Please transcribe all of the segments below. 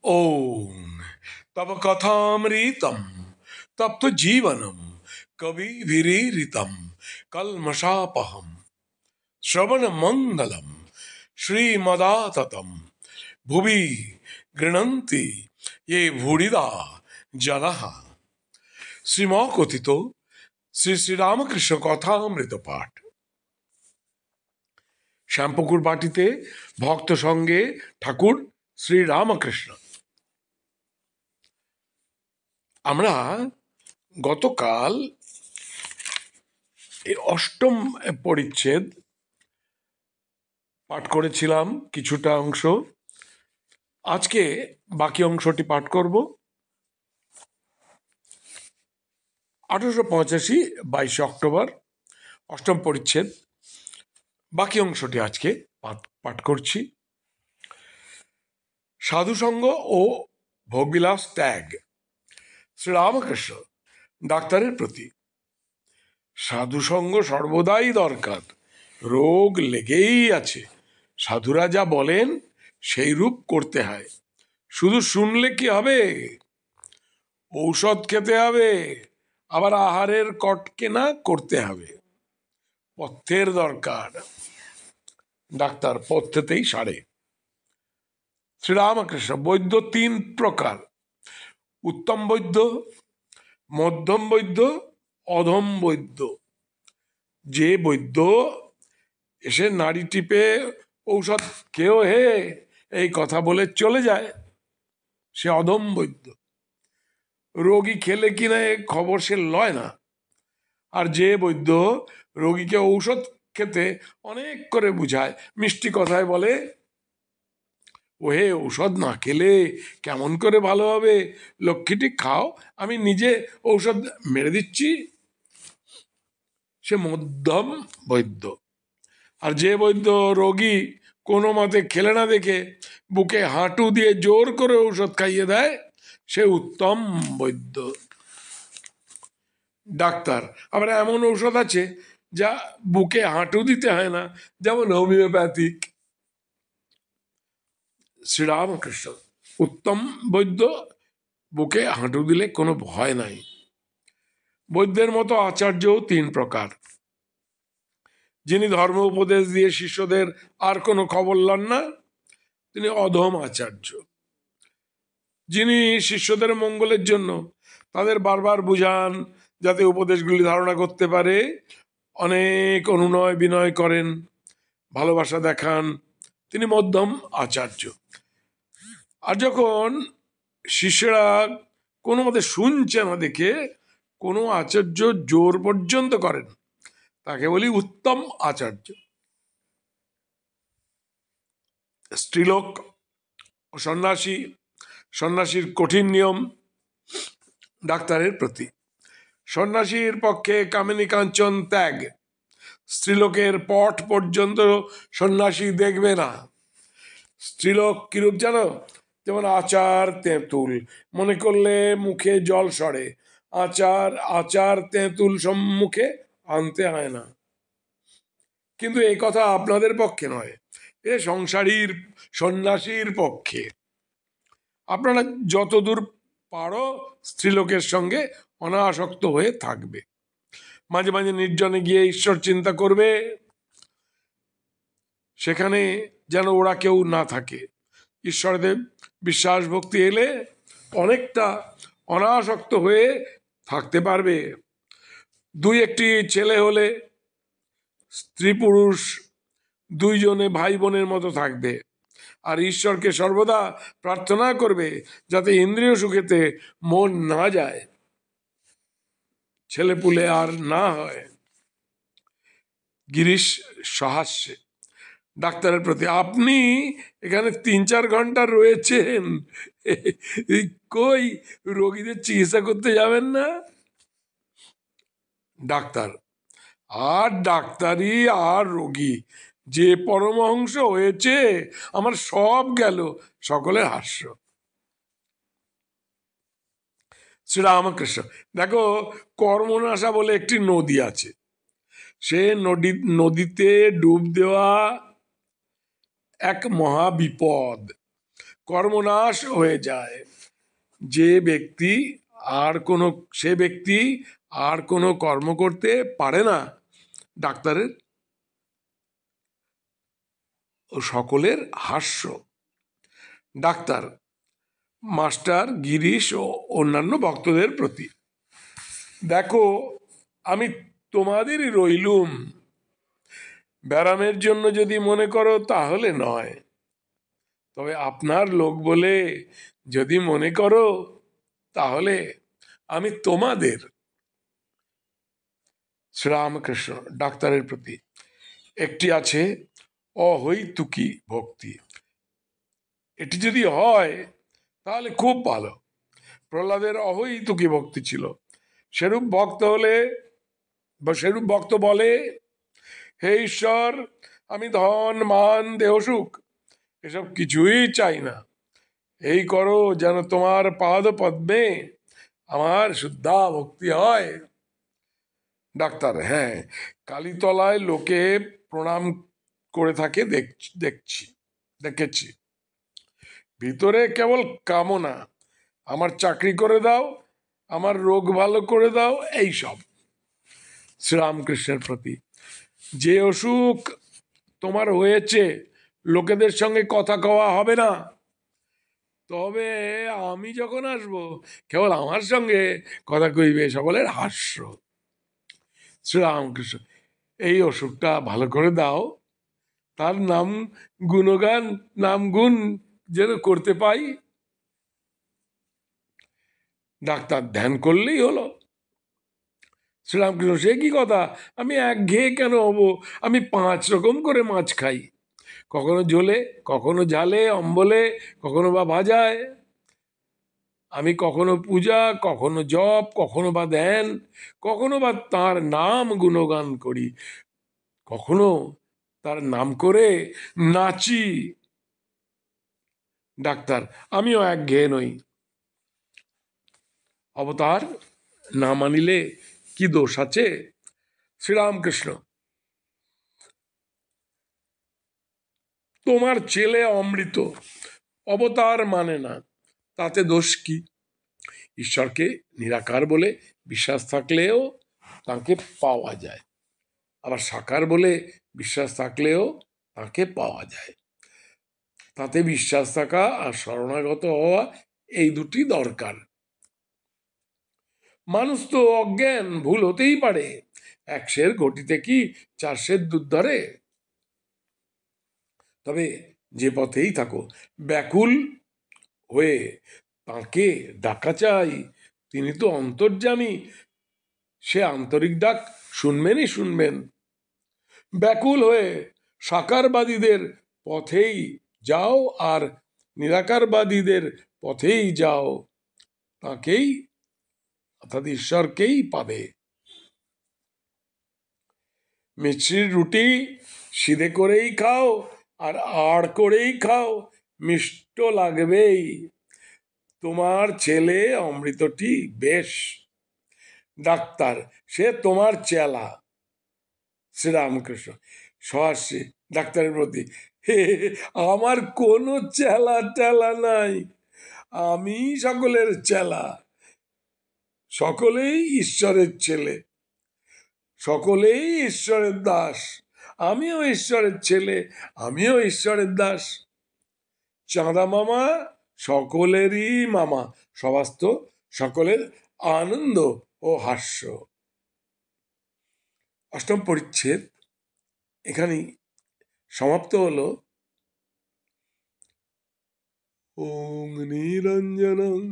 ओम तब कथामृतम तप्त जीवनम कविभिरीरितम कल्मषापहम श्रवण मंगलम श्रीमदाततम भुवि गृह्णन्ति ये भूरिदा जनाः। শ্রীমকথিত শ্রী শ্রীরামকৃষ্ণ কথামৃত পাঠ। শ্যামপুকুর বাটিতে ভক্ত সঙ্গে ঠাকুর শ্রীরামকৃষ্ণ। আমরা গতকাল এই অষ্টম পরিচ্ছেদ পাঠ করেছিলাম কিছুটা অংশ। আজকে বাকি অংশটি পাঠ করব। 1885 22 অক্টোবর অষ্টম পরিচ্ছেদ বাকি অংশটি আজকে পাঠ করছি। সাধুসঙ্গ ও ভোগবিলাস ত্যাগ। শ্রীরামকৃষ্ণ ডাক্তারের প্রতি। সাধুসঙ্গ সর্বদাই দরকার, রোগ লেগেই আছে। সাধুরা যা বলেন সেই রূপ করতে হয়। শুধু শুনলে কি হবে? ঔষধ খেতে হবে, আবার আহারের কটকেনা করতে হবে। পথ্যের দরকার। ডাক্তার পথ্যেতেই সারে। শ্রীরামকৃষ্ণ বৈদ্য 3 প্রকার: উত্তম বৈদ্য, মধ্যম বৈদ্য, অধম বৈদ্য। যে বৈদ্য এসে নাড়ি টিপে ঔষধ খেয়েও হে এই কথা বলে চলে যায়, সে অধম বৈদ্য। রোগী খেলে কিনা এ খবর সে লয় না। আর যে বৈদ্য রোগীকে ঔষধ খেতে অনেক করে বুঝায়, মিষ্টি কথায় বলে, ওহে ঔষধ না খেলে কেমন করে ভালো হবে, লক্ষ্মীটি খাও, আমি নিজে ঔষধ মেরে দিচ্ছি, সে মধ্যম বৈদ্য। আর যে বৈদ্য রোগী কোনো মতে খেলে না দেখে বুকে হাঁটু দিয়ে জোর করে ঔষধ খাইয়ে দেয়, সে উত্তম বৈদ্য। ডাক্তার আবার এমন ঔষধ আছে যা বুকে হাঁটু দিতে হয় না, যেমন হোমিওপ্যাথিক। শ্রীরামকৃষ্ণ উত্তম বৈদ্য, বুকে হাঁটু দিলে কোনো ভয় নাই। বৈদ্যের মতো আচার্যও 3 প্রকার: যিনি ধর্ম উপদেশ দিয়ে শিষ্যদের আর কোনো খবর লন না, তিনি অধম আচার্য। যিনি শিষ্যদের মঙ্গলের জন্য তাদের বারবার বুঝান যাতে উপদেশগুলি ধারণা করতে পারে, অনেক অনুনয় বিনয় করেন, ভালোবাসা দেখান, তিনি মধ্যম আচার্য। আর যখন শিষ্যরা কোনো মতে শুনছে না দেখে কোনো আচার্য জোর পর্যন্ত করেন, তাকে বলি উত্তম আচার্য। স্ত্রীলোক ও সন্ন্যাসী, সন্ন্যাসীর কঠিন নিয়ম ডাক্তারের প্রতি। সন্ন্যাসীর পক্ষে কামিনী কাঞ্চন ত্যাগ। স্ত্রীলোকের পট পর্যন্ত সন্ন্যাসী দেখবে না। স্ত্রীলোক কিরূপ জানো? যেমন আচার তেঁতুল, মনে করলে মুখে জল সরে। আচার তেঁতুল সম্মুখে আনতে হয় না। কিন্তু এই কথা আপনাদের পক্ষে নয়, এ সংসারীর সন্ন্যাসীর পক্ষে। আপনারা যতদূর পারো স্ত্রীলোকের সঙ্গে অনাসক্ত হয়ে থাকবে। মাঝে মাঝে নির্জনে গিয়ে ঈশ্বর চিন্তা করবে, সেখানে যেন ওরা কেউ না থাকে। ঈশ্বরদেব বিশ্বাস ভক্তি এলে অনেকটা অনাসক্ত হয়ে থাকতে পারবে। 2-1টি ছেলে হলে স্ত্রী পুরুষ 2 জনে ভাই বোনের মতো থাকবে। আর ঈশ্বরকে সর্বদা প্রার্থনা করবে যাতে ইন্দ্রিয় সুখেতে মন না যায়, ছেলেপুলে আর না হয়। গিরিশ সহাস্যে ডাক্তারের প্রতি। আপনি এখানে 3-4 ঘন্টা রয়েছেন, কই রোগীদের চিকিৎসা করতে যাবেন না? ডাক্তার আর ডাক্তারি আর রোগী যে পরমহংস হয়েছে, আমার সব গেল। সকলের হাস্য। শ্রীরামকৃষ্ণ দেখো, কর্মনাশা বলে একটি নদী আছে। সে নদীতে ডুব দেওয়া এক মহাবিপদ। কর্মনাশ হয়ে যায়। সে ব্যক্তি আর কোনো কর্ম করতে পারে না। ডাক্তারের ও সকলের হাস্য। ডাক্তার, মাস্টার, গিরিশ ও অন্যান্য ভক্তদের প্রতি, দেখো আমি তোমাদেরই রইলুম, ব্যারামের জন্য যদি মনে করো তাহলে নয়, তবে আপনার লোক বলে যদি মনে করো তাহলে আমি তোমাদের। শ্রীরামকৃষ্ণ ডাক্তারের প্রতি, একটি আছে অহৈতুকী ভক্তি, এটি যদি হয় তাহলে খুব ভালো। প্রহ্লাদের অহৈতুকী ভক্তি ছিল। সেরূপ ভক্ত বলে, হে ঈশ্বর, আমি ধন মান দেহ সুখ এসব কিছুই চাই না, এই করো যেন তোমার পাদ পদ্মে আমার শুদ্ধা ভক্তি হয়। ডাক্তার, হ্যাঁ, কালীতলায় লোকে প্রণাম করে থাকে দেখেছি। ভিতরে কেবল কামনা, আমার চাকরি করে দাও, আমার রোগ ভালো করে দাও, এই সব। শ্রীরামকৃষ্ণের প্রতি, যে অসুখ তোমার হয়েছে লোকেদের সঙ্গে কথা কওয়া হবে না, তবে আমি যখন আসব কেবল আমার সঙ্গে কথা কইবে সকলের হাস্য। শ্রীরামকৃষ্ণ, এই অসুখটা ভালো করে দাও, তার নাম গুণ যেন করতে পাই। ডাক্তার, ধ্যান করলেই হলো। শ্রীরামকৃষ্ণ, সে কি কথা, আমি একঘেয়ে কেন হব? আমি 5 রকম করে মাছ খাই, কখনো ঝোলে, কখনো ঝালে, অম্বলে, কখনো বা ভাজায়। আমি কখনো পূজা, কখনো জপ, কখনো বা ধ্যান, কখনো বা তার নাম গুণগান করি, কখনো তার নাম করে নাচি। ডাক্তার, আমিও একঘেয়ে নই। অবতার না মানিলে কি দোষ আছে? শ্রীরামকৃষ্ণ, তোমার ছেলে অমৃত, অবতার মানে না, তাতে দোষ কি? ঈশ্বরকে নিরাকার বলে বিশ্বাস থাকলেও তাকে পাওয়া যায়, আবার সাকার বলে বিশ্বাস থাকলেও তাকে পাওয়া যায়। তাতে বিশ্বাস থাকা আর শরণাগত হওয়া, এই দুটি দরকার। মানুষ তো অজ্ঞান, ভুল হতেই পারে। 1 সের ঘটিতে কি 4 সের দুধ ধরে? তবে যে পথেই থাকো, ব্যাকুল হয়ে তাকে ডাকা চাই, তিনি তো অন্তর্যামী, সে আন্তরিক ডাক শুনবেন। ব্যাকুল হয়ে সাকারবাদীদের পথেই যাও আর নিরাকারবাদীদের পথেই যাও, তাকেই অর্থাৎ ঈশ্বরকেই পাবে। মিছরির রুটি সিধে করেই খাও আর আড় করেই খাও, মিষ্ট লাগবেই। তোমার ছেলে অমৃতটি বেশ। ডাক্তার, সে তোমার চেলা। শ্রীরামকৃষ্ণ সহাস্যে ডাক্তারের প্রতি, আমার কোনো চেলা টেলা নাই, আমি সকলের চেলা, সকলেই ঈশ্বরের ছেলে, সকলেই ঈশ্বরের দাস, আমিও ঈশ্বরের ছেলে, আমিও ঈশ্বরের দাস। চাঁদা মামা সকলেরই মামা, সবাস্ত সকলের আনন্দ ও হাস্য। 8ম পরিচ্ছেদ এখানেই সমাপ্ত হলো। ওম নিরঞ্জনং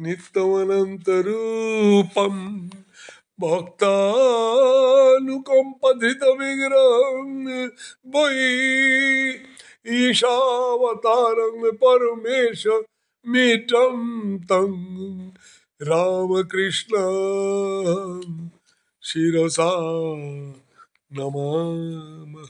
নিত্যমনন্তরূপম ভক্তানুকম্পথিত বিগ্রহং বৈ ঈশাবতারং পরমেশ মিটম তং রামকৃষ্ণ শিরসা নমামঃ।